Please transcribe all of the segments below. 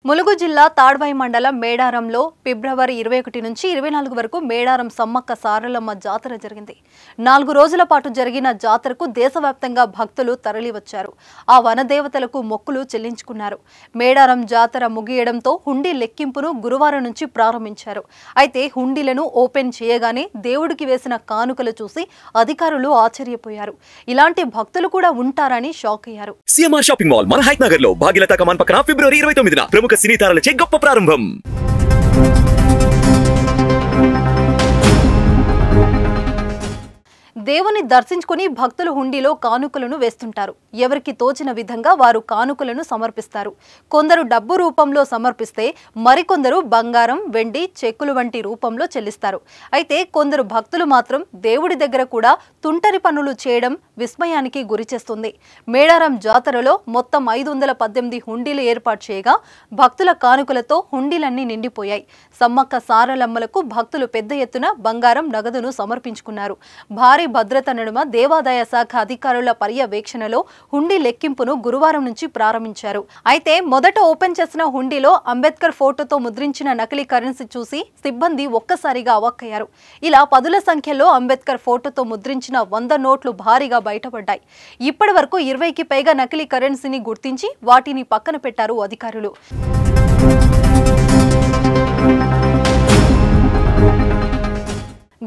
ములుగు జిల్లా తాడ్వాయి మండలం మేడారంలో ఫిబ్రవరి 21 నుంచి 24 వరకు మేడారం సమ్మక్క సారలమ్మ జాతర జరిగింది. 4 రోజుల పాటు జరిగిన జాతరకు దేశవ్యాప్తంగా భక్తులు తరలివచ్చారు. ఆ వనదేవతలకు మొక్కులు చెల్లించుకున్నారు. మేడారం జాతర ముగియడంతో హుండీ లెక్కింపును గురువారం నుంచి ప్రారంభించారు. అయితే హుండీలను ఓపెన్ చేయగానే దేవుడికి వేసిన కానుకలు చూసి అధికారులు ఆశ్చర్యపోయారు. ఇలాంటి భక్తులు కూడా ఉంటారని షాక్ అయ్యారు. సిఎంఆర్ షాపింగ్ మాల్ మన హైట్ నగర్ లో భాగ్యలత కమాన్ పక్కన ఫిబ్రవరి 29న ప్రముఖ సినీ తారలచే గొప్ప ప్రారంభం. దేవుని దర్శించుకుని భక్తులు హుండీలో కానుకలను వేస్తుంటారు. ఎవరికి తోచిన విధంగా వారు కానుకలను సమర్పిస్తారు. కొందరు డబ్బు రూపంలో సమర్పిస్తే మరికొందరు బంగారం, వెండి, చెక్కులు వంటి రూపంలో చెల్లిస్తారు. అయితే కొందరు భక్తులు మాత్రం దేవుడి దగ్గర కూడా తుంటరి పనులు చేయడం విస్మయానికి గురిచేస్తుంది. మేడారం జాతరలో మొత్తం 518 హుండీలు ఏర్పాటు చేయగా భక్తుల కానుకలతో హుండీలన్నీ నిండిపోయాయి. సమ్మక్క సారలమ్మలకు భక్తులు పెద్ద ఎత్తున బంగారం, నగదును సమర్పించుకున్నారు. భారీ భద్రత నడుమ దేవాదాయ శాఖ అధికారుల పర్యవేక్షణలో హుండీ లెక్కింపును గురువారం నుంచి ప్రారంభించారు. అయితే మొదట ఓపెన్ చేసిన హుండీలో అంబేద్కర్ ఫోటోతో ముద్రించిన నకిలీ కరెన్సీ చూసి సిబ్బంది ఒక్కసారిగా అవాక్కయ్యారు. ఇలా పదుల సంఖ్యలో అంబేద్కర్ ఫోటోతో ముద్రించిన 100 నోట్లు భారీగా బయటపడ్డాయి. ఇప్పటి వరకు 20కి పైగా నకిలీ కరెన్సీని గుర్తించి వాటిని పక్కన పెట్టారు అధికారులు.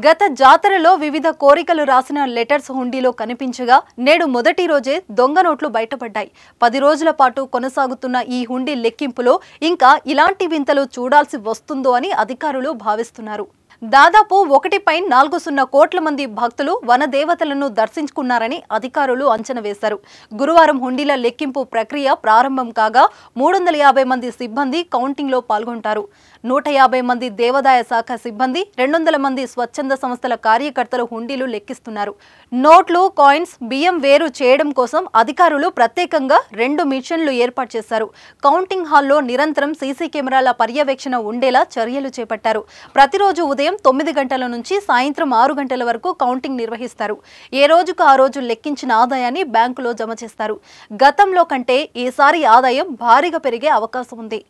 గత జాతరలో వివిధ కోరికలు రాసిన లెటర్స్ హుండీలో కనిపించగా నేడు మొదటి రోజే దొంగ నోట్లు బయటపడ్డాయి. 10 రోజుల పాటు కొనసాగుతున్న ఈ హుండీ లెక్కింపులో ఇంకా ఇలాంటి వింతలు చూడాల్సి వస్తుందో అని అధికారులు భావిస్తున్నారు. దాదాపు 1.40 కోట్ల మంది భక్తులు వనదేవతలను దర్శించుకున్నారని అధికారులు అంచనా వేశారు. గురువారం హుండీల లెక్కింపు ప్రక్రియ ప్రారంభం కాగా 350 మంది సిబ్బంది కౌంటింగ్లో పాల్గొంటారు. 150 మంది దేవాదాయ శాఖ సిబ్బంది, 200 మంది స్వచ్ఛంద సంస్థల కార్యకర్తలు హుండీలు లెక్కిస్తున్నారు. నోట్లు, కాయిన్స్, బియ్యం వేరు చేయడం కోసం అధికారులు ప్రత్యేకంగా 2 మిషన్లు ఏర్పాటు చేశారు. కౌంటింగ్ హాల్లో నిరంతరం సీసీ కెమెరాల పర్యవేక్షణ ఉండేలా చర్యలు చేపట్టారు. ప్రతిరోజు ఉదయం 9 గంటల నుంచి సాయంత్రం 6 గంటల వరకు కౌంటింగ్ నిర్వహిస్తారు. ఏ రోజుకు ఆ రోజు లెక్కించిన ఆదాయాన్ని బ్యాంకులో జమ చేస్తారు. గతంలో కంటే ఈసారి ఆదాయం భారీగా పెరిగే అవకాశం ఉంది.